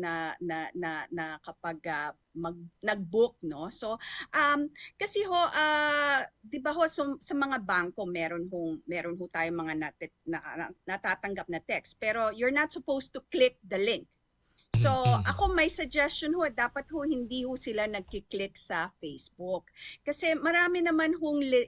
na kapag nag-book, no? So kasi ho 'di ba ho sa mga bangko meron ho tayong mga natatanggap na text, pero you're not supposed to click the link. So, ako may suggestion ho, dapat ho hindi ho sila nagki-click sa Facebook. Kasi marami naman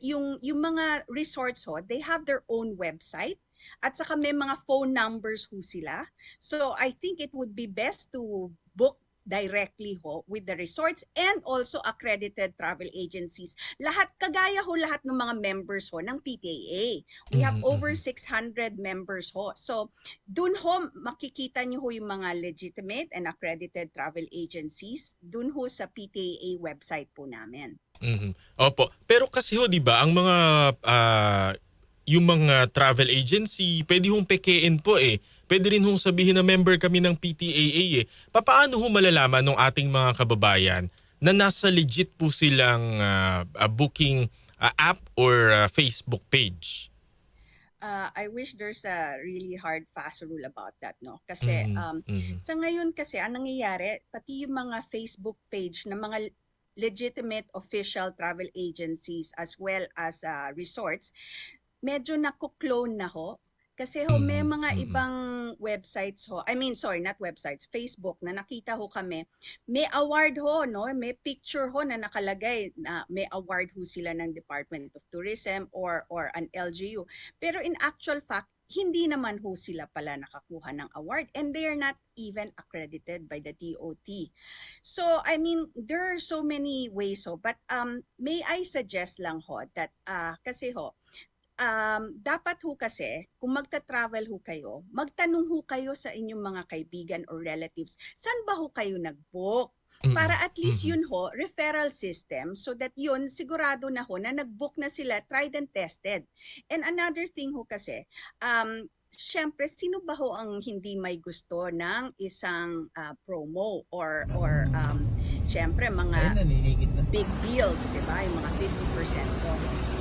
yung mga resorts ho, they have their own website at saka may mga phone numbers ho sila. So, I think it would be best to book directly ho with the resorts and also accredited travel agencies. Lahat ng mga members ho ng PTAA. We have over 600 members ho. So, dun ho makikita niyo ho yung mga legitimate and accredited travel agencies dun ho sa PTAA website po namin. Opo. Pero kasi ho 'di ba ang mga yung mga travel agency, pwede hong pekein po eh. Pwede rin hong sabihin na member kami ng PTAA eh. Papaano ho malalaman ng ating mga kababayan na nasa legit po silang booking app or Facebook page? I wish there's a really hard fast rule about that, no? Kasi sa ngayon kasi ang nangyayari, pati yung mga Facebook page ng mga legitimate official travel agencies as well as resorts, medyo nako-clone na ho. Kasi ho, may mga ibang websites ho, not websites, Facebook na nakita ho kami, may award ho, no? May picture ho na nakalagay na may award ho sila ng Department of Tourism or an LGU. Pero in actual fact, hindi naman ho sila pala nakakuha ng award and they are not even accredited by the DOT. So, there are so many ways ho, but may I suggest lang ho that kasi ho, dapat ho kasi, kung magta-travel ho kayo, magtanong ho kayo sa inyong mga kaibigan or relatives, saan ba ho kayo nag-book? Para at least yun ho, referral system, so that yun, sigurado na ho na nag-book na sila, tried and tested. And another thing ho kasi, syempre, sino ba ho ang hindi may gusto ng isang promo or syempre, mga big deals, di ba? Yung mga 50% off.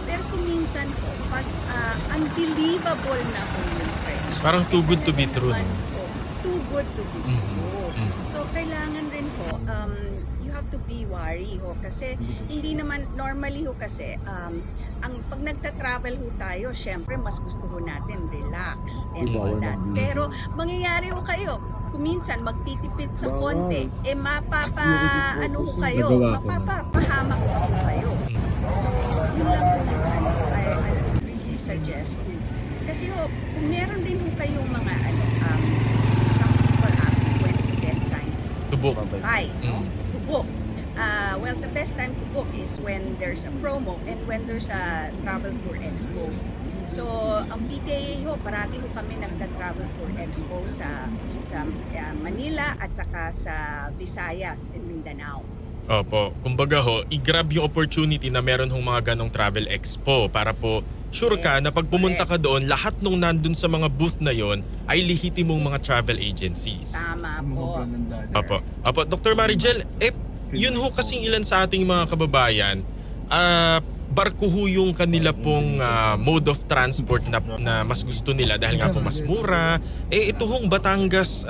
Pero kung minsan po, pag unbelievable na po yung presyo. Parang too good to be true. Too good to be true. So, kailangan rin po, you have to be wary ho. Kasi hindi naman, normally ho kasi, pag nagta-travel ho tayo, syempre mas gusto ho natin relax and all that. Pero mangyayari ho kayo, kung minsan magtitipid sa konti, mapapahamak pa ho kayo. So, yun lang po yung I would really suggest to. Kasi ho, kung meron din ho kayong mga some people ask me when's the best time To book. buy, to book. Well, the best time to book is when there's a promo and when there's a travel tour expo. So, ang PTAA ho, parati ho kami nagta-travel tour expo sa Manila at saka sa Visayas and Mindanao. Opo. Kumbaga ho, i-grab yung opportunity na meron hong mga ganong travel expo para po sure ka na pag pumunta ka doon, lahat nung nandun sa mga booth na yon ay lehitimong mga travel agencies. Tama po. Opo. Opo, Dr. Marigel, yun ho kasing ilan sa ating mga kababayan, barko ho yung kanila pong mode of transport na mas gusto nila dahil nga po mas mura. Ito hong Batangas,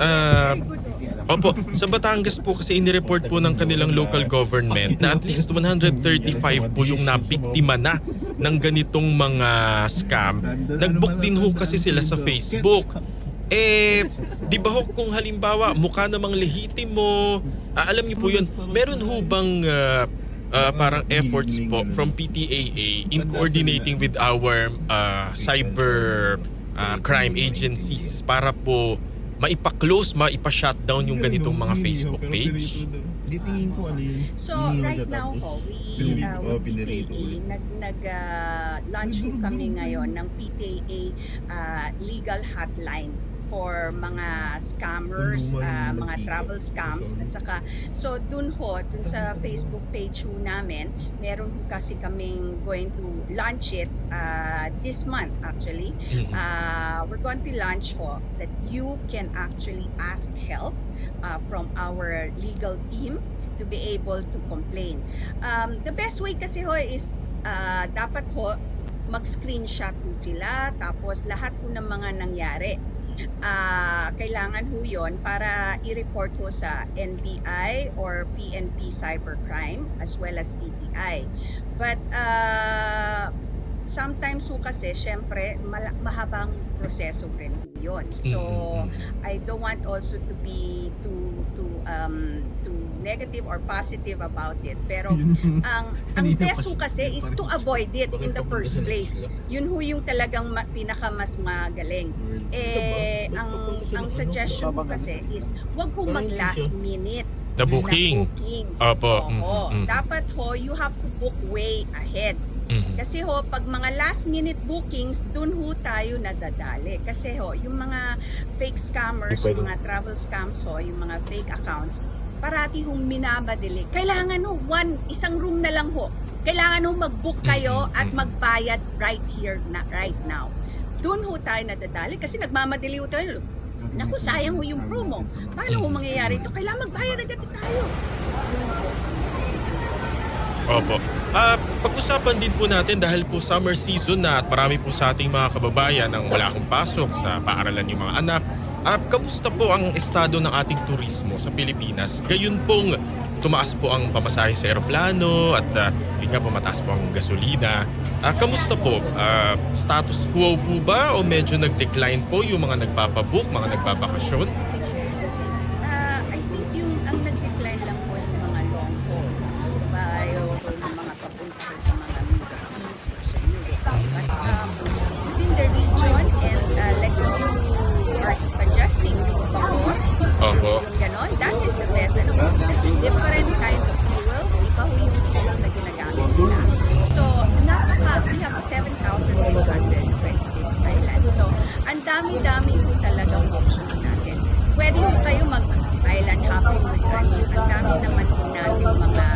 opo, sa Batangas po kasi inireport po ng kanilang local government na at least 135 po yung nabiktima na ng ganitong mga scam. Nag-book din ho kasi sila sa Facebook. Di ba ho kung halimbawa mukha namang lehitimo, alam niyo po yun, meron ho bang parang efforts po from PTAA in coordinating with our cyber crime agencies para po maipa-close, maipa-shutdown yung ganitong mga Facebook page? So right now ho, we PTAA nag-launch kami ngayon ng PTAA legal hotline for mga scammers, mga travel scams at saka so dun sa Facebook page ho namin, meron kasi kaming going to launch it this month actually. We're going to launch that you can actually ask help from our legal team to be able to complain. The best way kasi is dapat mag-screenshot sila tapos lahat ng mga nangyari kailangan ho yun para i-report ho sa NBI or PNP Cybercrime as well as DTI. But sometimes ho kasi syempre mahabang proseso rin ho yun. So I don't want also to be too negative or positive about it. Pero ang best ho kasi is to avoid it in the first place. Yun ho yung talagang pinaka mas magaling. Ang suggestion ko kasi is wag ho mag last minute The na booking. bookings. Opo. Oo. Dapat ho, you have to book way ahead. Kasi ho, pag mga last minute bookings, dun ho tayo nadadali. Kasi ho, yung mga fake scammers, yung mga travel scams ho, yung mga fake accounts, parati hong minamadali. Kailangan ho, isang room na lang ho. Kailangan ho mag-book kayo at magbayad right here, right now. Doon ho tayo nadadali kasi nagmamadali ho tayo. Naku, sayang ho yung promo. Paano ho mangyayari ito? Kailangan magbayad agad tayo. Opo. Pag-usapan din po natin dahil po summer season na at marami po sa ating mga kababayan ang wala akong pasok sa paaralan yung mga anak. Kamusta po ang estado ng ating turismo sa Pilipinas? Gayun pong tumaas po ang pamasahe sa eroplano at yun nga po mataas po ang gasolina. Kamusta po? Status quo po ba o medyo nag-decline po yung mga nagpapabook, mga nagbabakasyon? I think ang nag-decline lang po yung mga long haul. Yung mga papunta sa mga Middle East or sa Europe. But within the region and like what you are suggesting, yung Bacoor, yung ganon, that is the best. That's a different kind of fuel. Iba ho yung fuel na ginagamit nila. So, we have 7,626 islands. So, ang dami-dami po talagang options natin. Pwede po kayo mag-island hopping with Rani. Ang dami naman po natin mga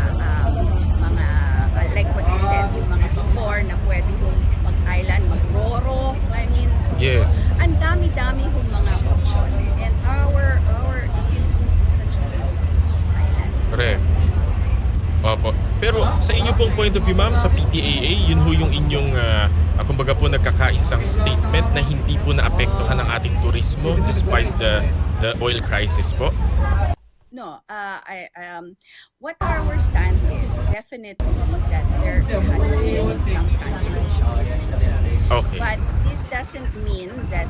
like what you said, yung mga Bacoor na pwede po mag-island, mag-Roro. I mean, Yes. Ang dami-dami po mga options. And our Philippines is such a beautiful island. Correct. Opo. Pero sa inyo pong point of view, ma'am, sa PTAA, yun ho yung inyong, kumbaga po nagkakaisang statement na hindi po naapektuhan ang ating turismo despite the oil crisis po? No, what our stand is definitely that there has been some cancellations. Okay. But this doesn't mean that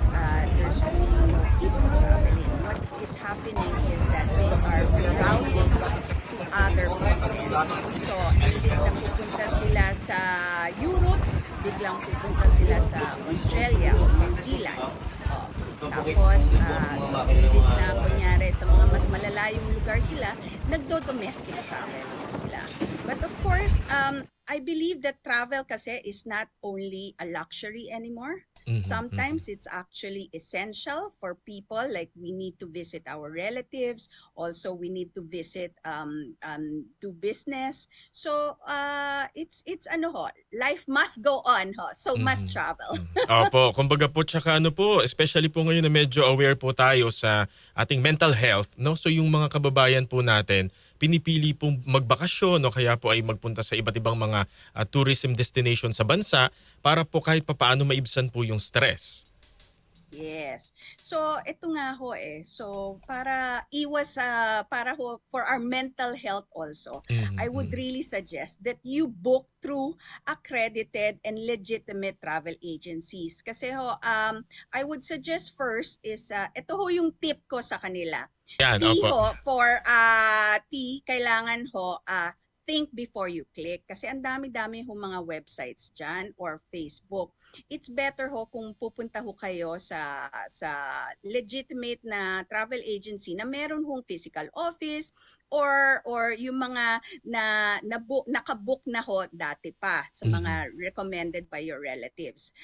there's really no people traveling. What is happening is that they are rerouting to other places. So, imbis na pupunta sila sa Europe, biglang pupunta sila sa Australia o New Zealand. Oh, tapos, so imbis na kunyari sa mga mas malalayong lugar sila, nagdo-domestic travel sila. But of course, I believe that travel kasi is not only a luxury anymore. Sometimes it's actually essential for people, like we need to visit our relatives, also we need to visit do business. So it's ano ho, life must go on ho, so must travel. Opo, kumbaga po tsaka ano po, especially po ngayon na medyo aware po tayo sa ating mental health, no? So yung mga kababayan po natin, pinipili pong magbakasyon o kaya po ay magpunta sa iba't ibang mga tourism destination sa bansa para po kahit papaano maibsan po yung stress. Yes. So, ito nga ho So, para iwas para ho for our mental health also, I would really suggest that you book through accredited and legitimate travel agencies. Kasi ho, I would suggest first is, ito ho yung tip ko sa kanila. Yan, T opo. ho, for kailangan ho, think before you click. Kasi ang dami-dami ho mga websites dyan or Facebook. It's better ho kung pupunta ho kayo sa legitimate na travel agency na meron hong physical office or yung mga nakabook na ho dati pa sa mga recommended by your relatives.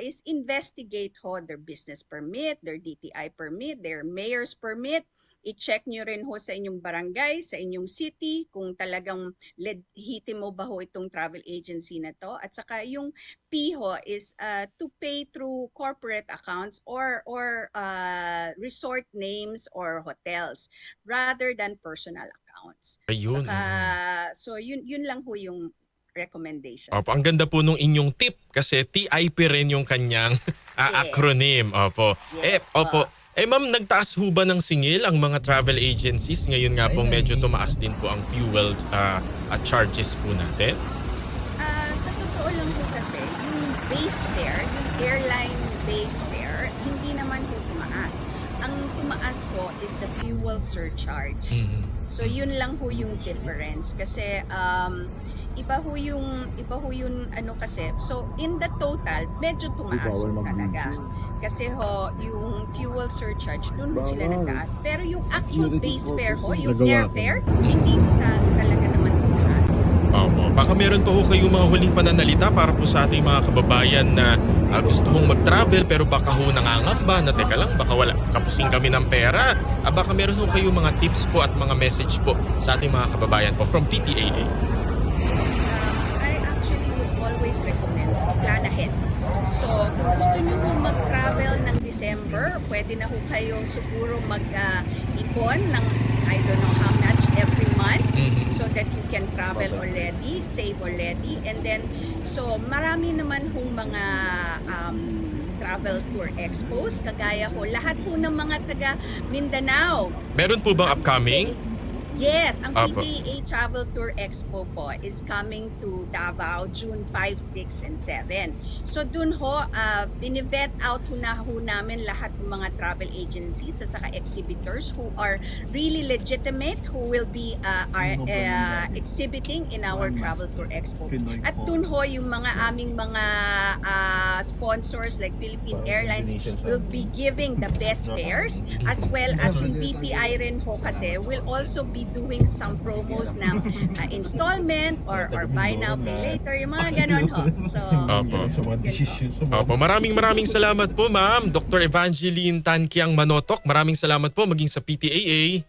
Is investigate ho their business permit, their DTI permit, their mayor's permit. I-check nyo rin ho sa inyong barangay, sa inyong city, kung talagang legitimate ba ho itong travel agency na to. At saka yung P ho is to pay through corporate accounts or resort names or hotels rather than personal accounts. Ayun. Saka, so yun lang ho yung recommendation. Opo, ang ganda po nung inyong tip kasi TIP rin yung kanyang acronym. Opo. Yes Opo. po. Ma'am, nagtaas ho ba ng singil ang mga travel agencies? Ngayon nga pong medyo tumaas din po ang fuel charges po natin. Sa totoo lang po kasi, yung base fare, yung airline base fare, hindi naman po tumaas. Ang tumaas po is the fuel surcharge. So yun lang po yung difference kasi iba ho yung ano kasi. So in the total, medyo tumaas ho talaga. Kasi ho yung fuel surcharge doon ho sila nagtaas. Pero yung actual base fare ho, yung airfare, hindi ho talaga naman tumaas. Opo. Baka meron pa ho kayong mga huling pananalita para po sa ating mga kababayan na gusto hong mag-travel pero baka ho nangangamba na teka lang, baka wala, kapusing kami ng pera. Baka meron ho kayong mga tips po at mga message po sa ating mga kababayan po from PTAA. I actually would always recommend plan ahead. So, kung gusto nyo po mag-travel ng December, pwede na ho kayo siguro mag-ipon ng I don't know how much every month so that you can travel already, save already. And then, so marami naman hong mga travel tour expos, kagaya ho, lahat po ng mga taga Mindanao. Meron po bang upcoming? Yes, ang Apo. PTAA Travel Tour Expo po is coming to Davao June 5, 6, and 7. So dun ho, binivet out ho namin lahat ng mga travel agencies at saka exhibitors who are really legitimate, who will be exhibiting in our Travel Tour Expo. At dun ho, yung mga aming mga sponsors like Philippine Airlines will be giving the best fares, as well as yung BPI rin ho kasi will also be doing some promos na installment or buy now, pay later, yung mga ganon ho. So, Opo. yun po. Opo, maraming salamat po, ma'am. Dr. Evangeline Tanquiang Manotok, maraming salamat po maging sa PTAA.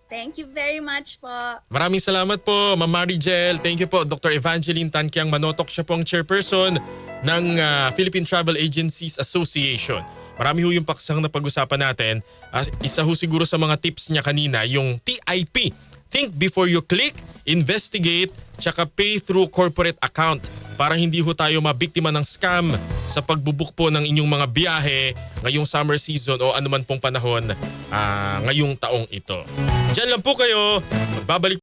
Thank you very much po. Maraming salamat po, Ma'am Marigel. Thank you po, Dr. Evangeline Tanquiang Manotok. Siya po ang chairperson ng Philippine Travel Agencies Association. Marami ho yung paksang na pag-usapan natin. Isa ho siguro sa mga tips niya kanina, yung TIP. Think before you click, investigate, tsaka pay through corporate account para hindi ho tayo mabiktima ng scam sa pagbubuk po ng inyong mga biyahe ngayong summer season o anuman pong panahon ngayong taong ito. Diyan lang po kayo. Magbabalik